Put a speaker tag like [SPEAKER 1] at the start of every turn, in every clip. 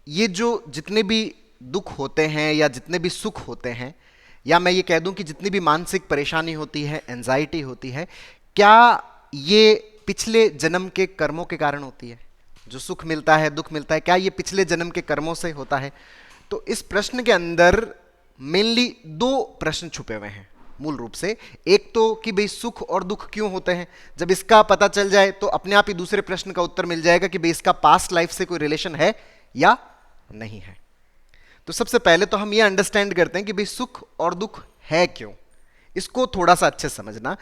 [SPEAKER 1] ये जो जितने भी दुख होते हैं या जितने भी सुख होते हैं, या मैं ये कह दूं कि जितनी भी मानसिक परेशानी होती है, एंजाइटी होती है, क्या ये पिछले जन्म के कर्मों के कारण होती है? जो सुख मिलता है, दुख मिलता है, क्या ये पिछले जन्म के कर्मों से होता है? तो इस प्रश्न के अंदर मेनली दो प्रश्न छुपे हुए हैं मूल रूप से। एक तो कि भाई सुख और दुख क्यों होते हैं, जब इसका पता चल जाए तो अपने आप ही दूसरे प्रश्न का उत्तर मिल जाएगा कि भाई इसका पास्ट लाइफ से कोई रिलेशन है या नहीं है। तो सबसे पहले तो हम ये अंडरस्टैंड करते हैं कि भाई सुख और दुख है क्यों, इसको थोड़ा सा अच्छे समझना।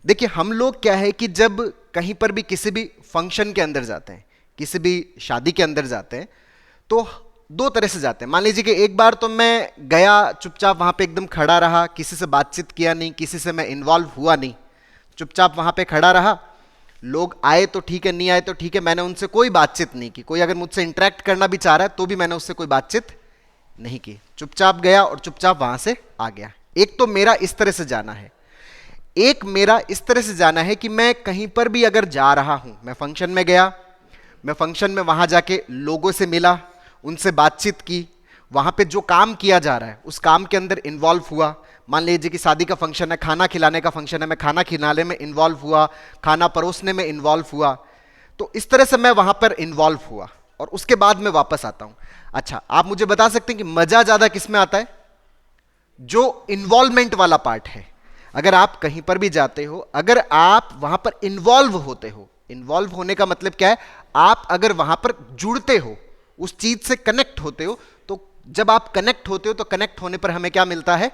[SPEAKER 1] देखिए, हम लोग क्या है कि जब कहीं पर भी किसी भी फंक्शन के अंदर जाते हैं, किसी भी शादी के अंदर जाते हैं, तो दो तरह से जाते हैं। मान लीजिए कि एक बार तो मैं गया, चुपचाप वहां पे एकदम खड़ा रहा, किसी से बातचीत किया नहीं, किसी से मैं इन्वॉल्व हुआ नहीं, चुपचाप वहां पे खड़ा रहा। लोग आए तो ठीक है, नहीं आए तो ठीक है, मैंने उनसे कोई बातचीत नहीं की। कोई अगर मुझसे इंटरेक्ट करना भी चाह रहा है तो भी मैंने उससे कोई बातचीत नहीं की, चुपचाप गया और चुपचाप वहां से आ गया। एक तो मेरा इस तरह से जाना है। एक मेरा इस तरह से जाना है कि मैं कहीं पर भी अगर जा रहा हूं, मैं फंक्शन में गया, मैं फंक्शन में वहां जाके लोगों से मिला, उनसे बातचीत की, वहां पे जो काम किया जा रहा है उस काम के अंदर इन्वॉल्व हुआ। मान लीजिए कि शादी का फंक्शन है, खाना खिलाने का फंक्शन है, मैं खाना खिलाने में इन्वॉल्व हुआ, खाना परोसने में इन्वॉल्व हुआ। तो इस तरह से मैं वहां पर इन्वॉल्व हुआ और उसके बाद मैं वापस आता हूं। अच्छा, आप मुझे बता सकते हैं कि मजा ज्यादा किस में आता है? जो इन्वॉल्वमेंट वाला पार्ट है। अगर आप कहीं पर भी जाते हो, अगर आप वहां पर इन्वॉल्व होते हो, इन्वॉल्व होने का मतलब क्या है? आप अगर वहां पर जुड़ते हो, उस चीज से कनेक्ट होते हो, तो जब आप कनेक्ट होते हो तो कनेक्ट होने पर हमें क्या मिलता है?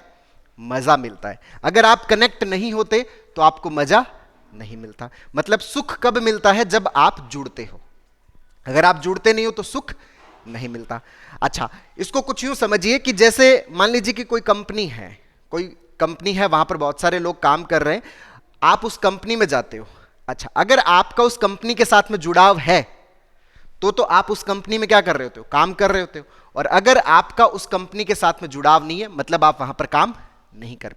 [SPEAKER 1] मजा मिलता है। अगर आप कनेक्ट नहीं होते तो आपको मजा नहीं मिलता। मतलब सुख कब मिलता है? जब आप जुड़ते हो। अगर आप जुड़ते नहीं हो तो सुख नहीं मिलता। अच्छा, इसको कुछ यूं समझिए कि जैसे मान लीजिए कि कोई कंपनी है, कोई कंपनी है, वहां पर बहुत सारे लोग काम कर रहे हैं, आप उस कंपनी में जाते हो। अच्छा, अगर आपका उस कंपनी के साथ में जुड़ाव है तो आप उस कंपनी में क्या कर रहे होते हो? काम कर रहे होते हो। और अगर आपका उस कंपनी के साथ में जुड़ाव नहीं है, मतलब आप वहां पर काम नहीं कर।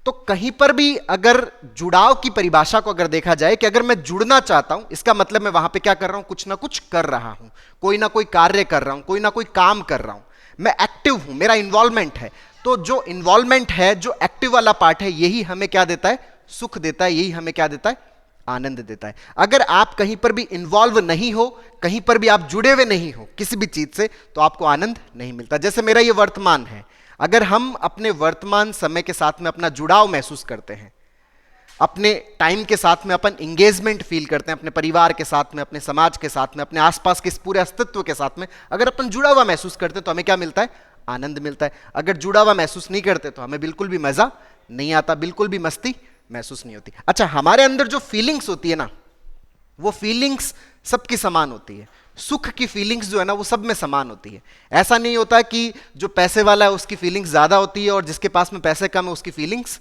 [SPEAKER 1] तो कहीं पर भी अगर जुड़ाव की परिभाषा को अगर देखा जाए कि अगर मैं जुड़ना चाहता हूं, इसका मतलब मैं वहां पे क्या कर रहा हूं? कुछ ना कुछ कर रहा हूं, कोई ना कोई कार्य कर रहा हूं, कोई ना कोई काम कर रहा हूं, मैं एक्टिव हूं, मेरा इन्वॉल्वमेंट है। तो जो इन्वॉल्वमेंट है, जो एक्टिव वाला पार्ट है, यही हमें क्या देता है? सुख देता है। यही हमें क्या देता है? आनंद देता है। अगर आप कहीं पर भी इन्वॉल्व नहीं हो, कहीं पर भी आप जुड़े हुए नहीं हो किसी भी चीज से, तो आपको आनंद नहीं मिलता। जैसे मेरा ये वर्तमान है, अगर हम अपने वर्तमान समय के साथ में अपना जुड़ाव महसूस करते हैं, अपने टाइम के साथ में अपन इंगेजमेंट फील करते हैं, अपने परिवार के साथ में, अपने समाज के साथ में, अपने आसपास के इस पूरे अस्तित्व के साथ में अगर अपन जुड़ा हुआ महसूस करते हैं तो हमें क्या मिलता है? आनंद मिलता है। अगर जुड़ा हुआ महसूस नहीं करते तो हमें बिल्कुल भी मजा नहीं आता, बिल्कुल भी मस्ती महसूस नहीं होती। अच्छा, हमारे अंदर जो फीलिंग्स होती है ना, वो फीलिंग्स सबकी समान होती है। सुख की फीलिंग्स जो है ना, वो सब में समान होती है। ऐसा नहीं होता कि जो पैसे वाला है उसकी फीलिंग्स ज्यादा होती है और जिसके पास में पैसे कम है उसकी फीलिंग्स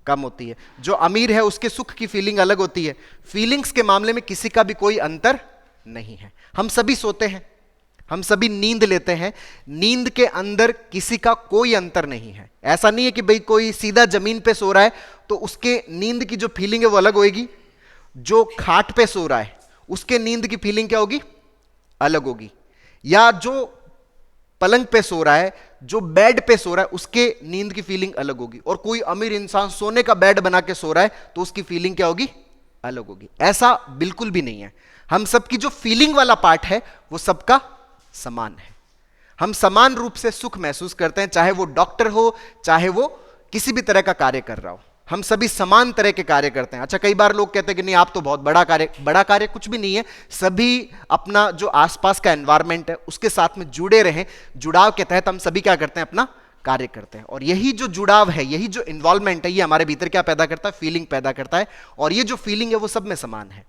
[SPEAKER 1] कम होती है। जो अमीर है उसके सुख की फीलिंग अलग होती है। फीलिंग्स के मामले में किसी का भी कोई अंतर नहीं है। हम सभी सोते हैं, हम सभी नींद लेते हैं, नींद के अंदर किसी का कोई अंतर नहीं है। ऐसा नहीं है कि भाई कोई सीधा जमीन पे सो रहा है तो उसके नींद की जो फीलिंग है वो अलग होगी, जो खाट पे सो रहा है उसके नींद की फीलिंग क्या होगी? अलग होगी। या जो पलंग पे सो रहा है, जो बेड पे सो रहा है, उसके नींद की फीलिंग अलग होगी। और कोई अमीर इंसान सोने का बेड बना के सो रहा है तो उसकी फीलिंग क्या होगी? अलग होगी। ऐसा बिल्कुल भी नहीं है। हम सबकी जो फीलिंग वाला पार्ट है वो सबका समान है। हम समान रूप से सुख महसूस करते हैं, चाहे वो डॉक्टर हो, चाहे वो किसी भी तरह का कार्य कर रहा हो। हम सभी समान तरह के कार्य करते हैं। अच्छा, कई बार लोग कहते हैं कि नहीं आप तो बहुत बड़ा कार्य कुछ भी नहीं है। सभी अपना जो आसपास का एनवायरनमेंट है उसके साथ में जुड़े रहें, जुड़ाव के तहत हम सभी क्या करते हैं? अपना कार्य करते हैं। और यही जो जुड़ाव है, यही जो इन्वॉल्वमेंट है, ये हमारे भीतर क्या पैदा करता है? फीलिंग पैदा करता है। और ये जो फीलिंग है वो सब में समान है।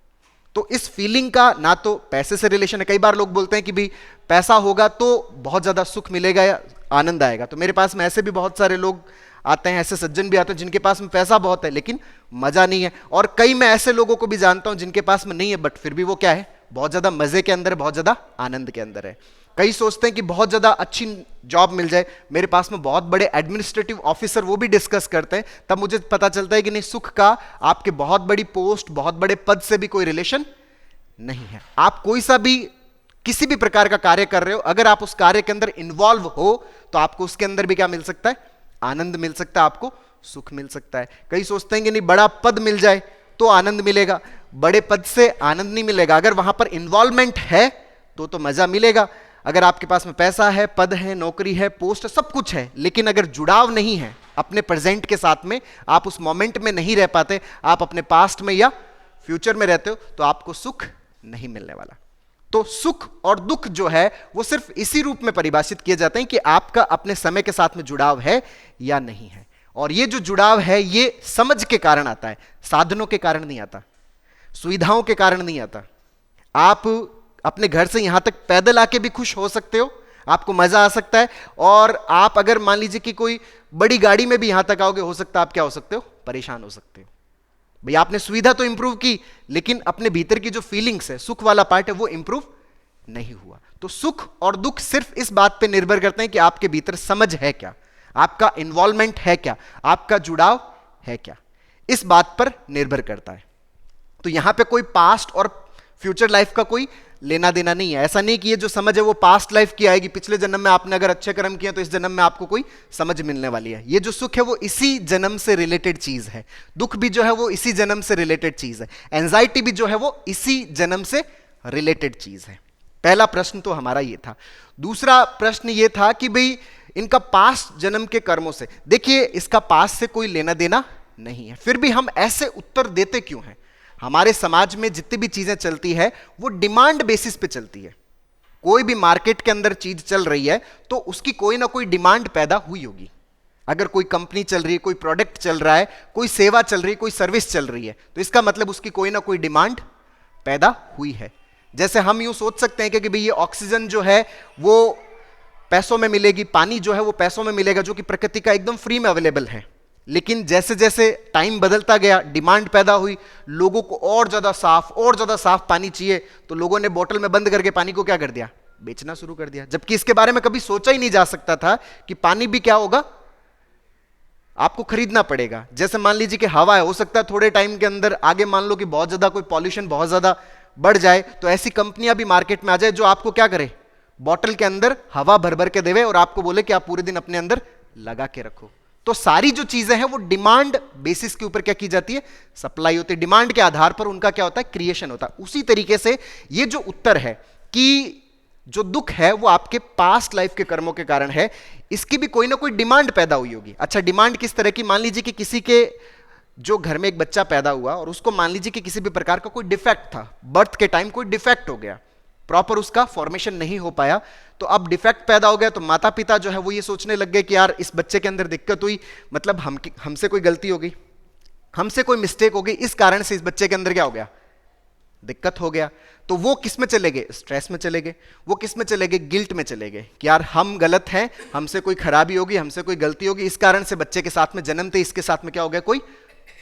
[SPEAKER 1] तो इस फीलिंग का ना तो पैसे से रिलेशन है। कई बार लोग बोलते हैं कि भाई पैसा होगा तो बहुत ज्यादा सुख मिलेगा या आनंद आएगा। तो मेरे पास में ऐसे भी बहुत सारे लोग आते हैं, ऐसे सज्जन भी आते हैं जिनके पास में पैसा बहुत है लेकिन मजा नहीं है। और कई मैं ऐसे लोगों को भी जानता हूं जिनके पास में नहीं है बट फिर भी वो क्या है? बहुत ज्यादा मजे के अंदर, बहुत ज्यादा आनंद के अंदर है। कई सोचते हैं कि बहुत ज्यादा अच्छी जॉब मिल जाए। मेरे पास में बहुत बड़े एडमिनिस्ट्रेटिव ऑफिसर, वो भी डिस्कस करते हैं, तब मुझे पता चलता है कि नहीं, सुख का आपके बहुत बड़ी पोस्ट, बहुत बड़े पद से भी कोई रिलेशन नहीं है। आप कोई सा भी किसी भी प्रकार का कार्य कर रहे हो, अगर आप उस कार्य के अंदर इन्वॉल्व हो तो आपको उसके अंदर भी क्या मिल सकता है? आनंद मिल सकता है, आपको सुख मिल सकता है। कई सोचते हैं कि नहीं बड़ा पद मिल जाए तो आनंद मिलेगा, बड़े पद से आनंद नहीं मिलेगा। अगर वहां पर इन्वॉल्वमेंट है तो मजा मिलेगा। अगर आपके पास में पैसा है, पद है, नौकरी है, पोस्ट है, सब कुछ है, लेकिन अगर जुड़ाव नहीं है अपने प्रेजेंट के साथ में, आप उस मोमेंट में नहीं रह पाते, आप अपने पास्ट में या फ्यूचर में रहते हो, तो आपको सुख नहीं मिलने वाला। तो सुख और दुख जो है वो सिर्फ इसी रूप में परिभाषित किए जाते हैं कि आपका अपने समय के साथ में जुड़ाव है या नहीं है। और ये जो जुड़ाव है ये समझ के कारण आता है, साधनों के कारण नहीं आता, सुविधाओं के कारण नहीं आता। आप अपने घर से यहां तक पैदल आके भी खुश हो सकते हो, आपको मजा आ सकता है, और आप अगर मान लीजिए कि कोई बड़ी गाड़ी में भी यहां तक आओगे, हो सकता है आप क्या हो सकते हो? परेशान हो सकते हो। भाई आपने सुविधा तो इंप्रूव की, लेकिन अपने भीतर की जो फीलिंग्स है, सुख वाला पार्ट है, वो इंप्रूव नहीं हुआ। तो सुख और दुख सिर्फ इस बात पे निर्भर करते हैं कि आपके भीतर समझ है क्या, आपका इन्वॉल्वमेंट है क्या, आपका जुड़ाव है क्या, इस बात पर निर्भर करता है। तो यहां पे कोई पास्ट और फ्यूचर लाइफ का कोई लेना देना नहीं है। ऐसा नहीं कि ये जो समझ है वो पास्ट लाइफ की आएगी, पिछले जन्म में आपने अगर अच्छे कर्म किए तो इस जन्म में आपको कोई समझ मिलने वाली है। ये जो सुख है वो इसी जन्म से रिलेटेड चीज है, दुख भी जो है वो इसी जन्म से रिलेटेड चीज है, एंजाइटी भी जो है वो इसी जन्म से रिलेटेड चीज है। पहला प्रश्न तो हमारा ये था। दूसरा प्रश्न ये था कि भाई इनका पास्ट जन्म के कर्मों से, देखिए इसका पास्ट से कोई लेना देना नहीं है, फिर भी हम ऐसे उत्तर देते क्यों हैं? हमारे समाज में जितनी भी चीजें चलती है वो डिमांड बेसिस पे चलती है। कोई भी मार्केट के अंदर चीज चल रही है तो उसकी कोई ना कोई डिमांड पैदा हुई होगी। अगर कोई कंपनी चल रही है, कोई प्रोडक्ट चल रहा है, कोई सेवा चल रही है, कोई सर्विस चल रही है, तो इसका मतलब उसकी कोई ना कोई डिमांड पैदा हुई है। जैसे हम यूं सोच सकते हैं कि भाई ये ऑक्सीजन जो है वो पैसों में मिलेगी, पानी जो है वो पैसों में मिलेगा, जो कि प्रकृति का एकदम फ्री में अवेलेबल है। लेकिन जैसे जैसे टाइम बदलता गया, डिमांड पैदा हुई, लोगों को और ज्यादा साफ पानी चाहिए, तो लोगों ने बोतल में बंद करके पानी को क्या कर दिया? बेचना शुरू कर दिया। जबकि इसके बारे में कभी सोचा ही नहीं जा सकता था कि पानी भी क्या होगा, आपको खरीदना पड़ेगा। जैसे मान लीजिए कि हवा है, हो सकता है थोड़े टाइम के अंदर आगे मान लो कि बहुत ज्यादा कोई पॉल्यूशन बहुत ज्यादा बढ़ जाए, तो ऐसी कंपनियां भी मार्केट में आ जाए जो आपको क्या करे, बॉटल के अंदर हवा भर भर के देवे और आपको बोले कि आप पूरे दिन अपने अंदर लगा के रखो। तो सारी जो चीजें हैं वो डिमांड बेसिस के ऊपर क्या की जाती है? सप्लाई होती है। डिमांड के आधार पर उनका क्या होता है? क्रिएशन होता है। उसी तरीके से ये जो उत्तर है कि जो दुख है वो आपके पास्ट लाइफ के कर्मों के कारण है, इसकी भी कोई ना कोई डिमांड पैदा हुई होगी। अच्छा, डिमांड किस तरह की? मान लीजिए कि किसी के जो घर में एक बच्चा पैदा हुआ और उसको मान लीजिए कि किसी भी प्रकार का कोई डिफेक्ट था, बर्थ के टाइम कोई डिफेक्ट हो गया, प्रॉपर उसका फॉर्मेशन नहीं हो पाया, तो अब डिफेक्ट पैदा हो गया, तो माता पिता जो है वो ये सोचने लग गए कि यार इस बच्चे के अंदर दिक्कत हुई, मतलब हमसे कोई गलती हो गई, हमसे कोई मिस्टेक हो गई, इस कारण से इस बच्चे के अंदर क्या हो गया? दिक्कत हो गया। तो वो किस में चले गए? स्ट्रेस में चले गए। वो किस में चले गए? गिल्ट में चले गए कि यार हम गलत हैं, हमसे कोई खराबी होगी, हमसे कोई गलती होगी, इस कारण से बच्चे के साथ में जन्मते इसके साथ में क्या हो गया? कोई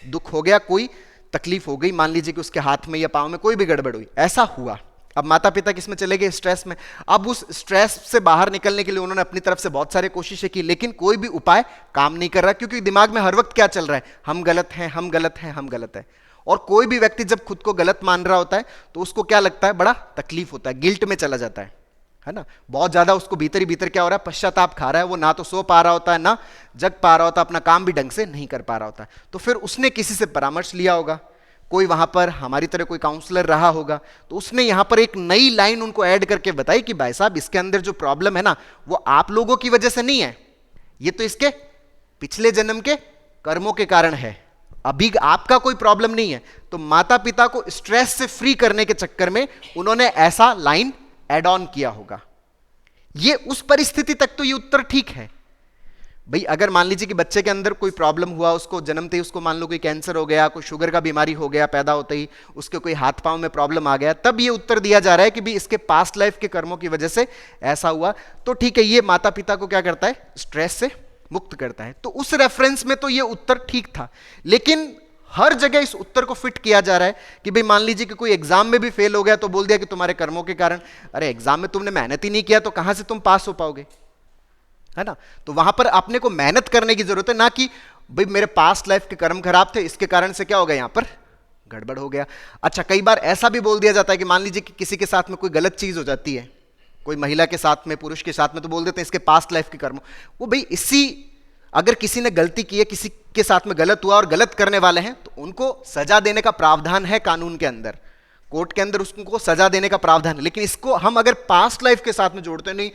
[SPEAKER 1] दुख हो गया, कोई तकलीफ हो गई, मान लीजिए कि उसके हाथ में या पांव में कोई भी गड़बड़ हुई, ऐसा हुआ। अब माता पिता किस में चले गए? स्ट्रेस में। अब उस स्ट्रेस से बाहर निकलने के लिए उन्होंने अपनी तरफ से बहुत सारी कोशिशें की, लेकिन कोई भी उपाय काम नहीं कर रहा, क्योंकि दिमाग में हर वक्त क्या चल रहा है? हम गलत हैं, हम गलत हैं, हम गलत हैं। और कोई भी व्यक्ति जब खुद को गलत मान रहा होता है तो उसको क्या लगता है? बड़ा तकलीफ होता है, गिल्ट में चला जाता है ना। बहुत ज्यादा उसको भीतर ही भीतर क्या हो रहा है? पश्चाताप खा रहा है। वो ना तो सो पा रहा होता है, ना जग पा रहा होता, अपना काम भी ढंग से नहीं कर पा रहा होता। तो फिर उसने किसी से परामर्श लिया होगा, कोई वहां पर हमारी तरह कोई काउंसलर रहा होगा, तो उसने यहां पर एक नई लाइन उनको ऐड करके बताई कि भाई साहब इसके अंदर जो प्रॉब्लम है ना वो आप लोगों की वजह से नहीं है, ये तो इसके पिछले जन्म के कर्मों के कारण है, अभी आपका कोई प्रॉब्लम नहीं है। तो माता पिता को स्ट्रेस से फ्री करने के चक्कर में उन्होंने ऐसा लाइन एड ऑन किया होगा। ये उस परिस्थिति तक तो ये उत्तर ठीक है। भाई अगर मान लीजिए कि बच्चे के अंदर कोई प्रॉब्लम हुआ, उसको जन्मते ही उसको मान लो कोई कैंसर हो गया, कोई शुगर का बीमारी हो गया, पैदा होते ही उसके कोई हाथ पांव में प्रॉब्लम आ गया, तब ये उत्तर दिया जा रहा है कि भाई इसके पास्ट लाइफ के कर्मों की वजह से ऐसा हुआ। तो ठीक है, ये माता पिता को क्या करता है? स्ट्रेस से मुक्त करता है। तो उस रेफरेंस में तो ये उत्तर ठीक था, लेकिन हर जगह इस उत्तर को फिट किया जा रहा है कि भाई मान लीजिए कि कोई एग्जाम में भी फेल हो गया तो बोल दिया कि तुम्हारे कर्मों के कारण। अरे एग्जाम में तुमने मेहनत ही नहीं किया तो कहां से तुम पास हो पाओगे, है ना। तो वहां पर अपने को मेहनत करने की जरूरत है, ना कि भाई मेरे पास्ट लाइफ के कर्म खराब थे इसके कारण से क्या हो गया, यहां पर गड़बड़ हो गया। अच्छा, कई बार ऐसा भी बोल दिया जाता है कि मान लीजिए कि किसी के साथ में कोई गलत चीज हो जाती है, कोई महिला के साथ में, पुरुष के साथ में, तो बोल देते हैं इसके पास्ट लाइफ के कर्म। वो भाई इसी, अगर किसी ने गलती की है, किसी के साथ में गलत हुआ और गलत करने वाले हैं, तो उनको सजा देने का प्रावधान है कानून के अंदर, कोर्ट के अंदर उसको सजा देने का प्रावधान है। लेकिन इसको हम अगर पास्ट लाइफ के साथ में जोड़ते नहीं,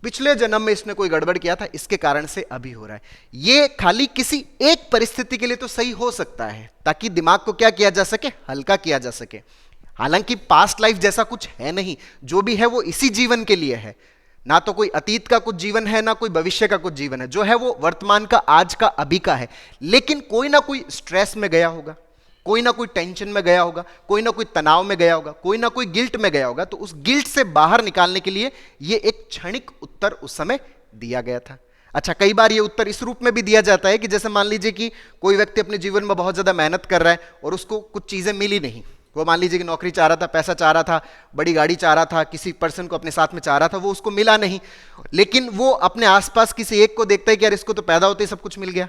[SPEAKER 1] पिछले जन्म में इसने कोई गड़बड़ किया था, इसके कारण से अभी हो रहा है, ये खाली किसी एक परिस्थिति के लिए तो सही हो सकता है, ताकि दिमाग को क्या किया जा सके, हल्का किया जा सके। हालांकि पास्ट लाइफ जैसा कुछ है नहीं, जो भी है वो इसी जीवन के लिए है। ना तो कोई अतीत का कुछ जीवन है, ना कोई भविष्य का कुछ जीवन है, जो है वो वर्तमान का, आज का, अभी का है। लेकिन कोई ना कोई स्ट्रेस में गया होगा, कोई ना कोई टेंशन में गया होगा, कोई ना कोई तनाव में गया होगा, कोई ना कोई गिल्ट में गया होगा, तो उस गिल्ट से बाहर निकालने के लिए ये एक क्षणिक उत्तर उस समय दिया गया था। अच्छा, कई बार ये उत्तर इस रूप में भी दिया जाता है कि जैसे मान लीजिए कि कोई व्यक्ति अपने जीवन में बहुत ज्यादा मेहनत कर रहा है और उसको कुछ चीजें मिली नहीं। वो मान लीजिए कि नौकरी चाह रहा था, पैसा चाह रहा था, बड़ी गाड़ी चाह रहा था, किसी पर्सन को अपने साथ में चाह रहा था, वो उसको मिला नहीं। लेकिन वो अपने आसपास किसी एक को देखता है कि यार इसको तो पैदा होते ही सब कुछ मिल गया,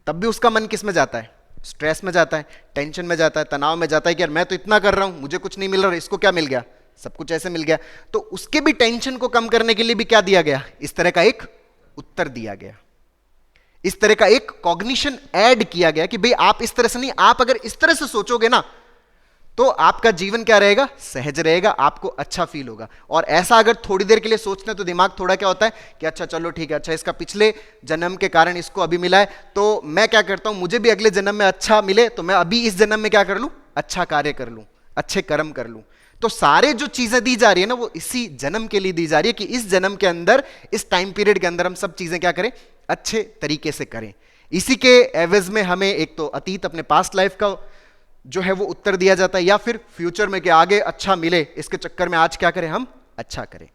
[SPEAKER 1] तब भी उसका मन किस में जाता है, स्ट्रेस में जाता है, टेंशन में जाता है, तनाव में जाता है कि यार मैं तो इतना कर रहा हूं, मुझे कुछ नहीं मिल रहा, इसको क्या मिल गया, सब कुछ ऐसे मिल गया। तो उसके भी टेंशन को कम करने के लिए भी क्या दिया गया, इस तरह का एक उत्तर दिया गया, इस तरह का एक कॉग्निशन ऐड किया गया कि भाई आप इस तरह से नहीं, आप अगर इस तरह से सोचोगे ना तो आपका जीवन क्या रहेगा, सहज रहेगा, आपको अच्छा फील होगा। और ऐसा अगर थोड़ी देर के लिए सोचते हैं तो दिमाग थोड़ा क्या होता है कि अच्छा चलो ठीक है, अच्छा इसका पिछले जन्म के कारण इसको अभी मिला है, तो मैं क्या करता हूं, मुझे भी अगले जन्म में अच्छा मिले, तो मैं अभी इस जन्म में क्या कर लूं, अच्छा कार्य कर लूं, अच्छे कर्म कर लूं। तो सारे जो चीजें दी जा रही है ना, वो इसी जन्म के लिए दी जा रही है कि इस जन्म के अंदर, इस टाइम पीरियड के अंदर हम सब चीजें क्या करें, अच्छे तरीके से करें। इसी के एवज में हमें एक तो अतीत, अपने पास्ट लाइफ का जो है वो उत्तर दिया जाता है, या फिर फ्यूचर में कि आगे अच्छा मिले, इसके चक्कर में आज क्या करें, हम अच्छा करें।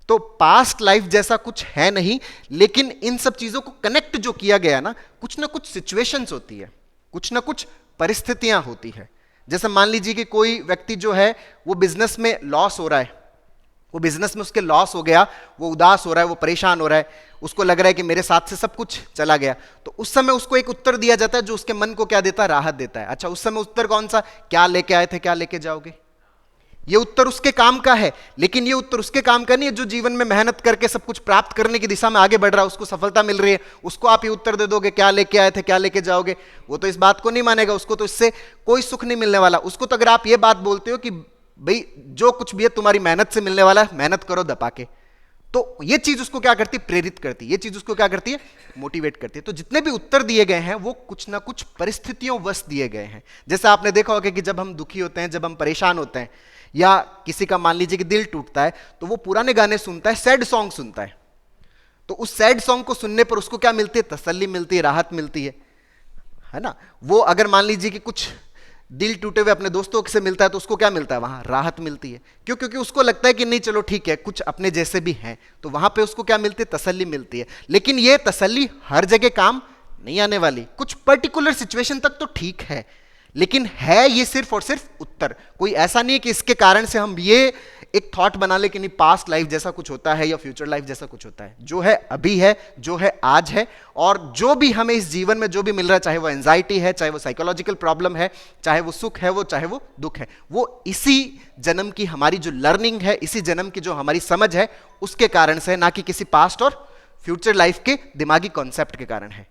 [SPEAKER 1] तो पास्ट लाइफ जैसा कुछ है नहीं, लेकिन इन सब चीजों को कनेक्ट जो किया गया ना कुछ सिचुएशंस होती है, कुछ ना कुछ परिस्थितियां होती है। जैसे मान लीजिए कि कोई व्यक्ति जो है वो बिजनेस में लॉस हो रहा है, वो बिजनेस में उसके लॉस हो गया, वो उदास हो रहा है, वो परेशान हो रहा है, उसको लग रहा है कि मेरे साथ से सब कुछ चला गया। तो उस समय उसको एक उत्तर दिया जाता है जो उसके मन को क्या देता है, राहत देता है। अच्छा, उस समय उत्तर कौन सा, क्या लेके आए थे, क्या लेके जाओगे, ये उत्तर उसके काम का है। लेकिन ये उत्तर उसके काम का नहीं है जो जीवन में मेहनत करके सब कुछ प्राप्त करने की दिशा में आगे बढ़ रहा है, उसको सफलता मिल रही है, उसको आप ये उत्तर दे दोगे क्या लेके आए थे, क्या लेके जाओगे, वो तो इस बात को नहीं मानेगा, उसको तो इससे कोई सुख नहीं मिलने वाला। उसको तो अगर आप ये बात बोलते हो कि भाई जो कुछ भी है तुम्हारी मेहनत से मिलने वाला है, मेहनत करो दबा के, तो ये चीज उसको क्या करती है, प्रेरित करती है, ये चीज उसको क्या करती है, मोटिवेट करती है। तो जितने भी उत्तर दिए गए हैं वो कुछ ना कुछ परिस्थितियों वश दिए गए हैं। जैसे आपने देखा होगा कि जब हम दुखी होते हैं, जब हम परेशान होते हैं, या किसी का मान लीजिए कि दिल टूटता है, तो वो पुराने गाने सुनता है, सैड सॉन्ग सुनता है। तो उस सैड सॉन्ग को सुनने पर उसको क्या मिलती है, तसल्ली मिलती है, राहत मिलती है ना। वो अगर मान लीजिए कि कुछ दिल टूटे हुए अपने दोस्तों से मिलता है, तो उसको क्या मिलता है, वहां राहत मिलती है। क्यों, क्योंकि उसको लगता है कि नहीं चलो ठीक है, कुछ अपने जैसे भी हैं, तो वहां पे उसको क्या मिलती है, तसल्ली मिलती है। लेकिन ये तसल्ली हर जगह काम नहीं आने वाली, कुछ पर्टिकुलर सिचुएशन तक तो ठीक है, लेकिन है ये सिर्फ और सिर्फ उत्तर। कोई ऐसा नहीं है कि इसके कारण से हम ये एक थॉट बना ले कि नहीं पास्ट लाइफ जैसा कुछ होता है या फ्यूचर लाइफ जैसा कुछ होता है। जो है अभी है, जो है आज है, और जो भी हमें इस जीवन में जो भी मिल रहा है, चाहे वो एंजाइटी है, चाहे वो साइकोलॉजिकल प्रॉब्लम है, चाहे वो सुख है, वो चाहे वो दुख है, वो इसी जन्म की हमारी जो लर्निंग है, इसी जन्म की जो हमारी समझ है, उसके कारण से, ना कि किसी पास्ट और फ्यूचर लाइफ के दिमागी कॉन्सेप्ट के कारण है।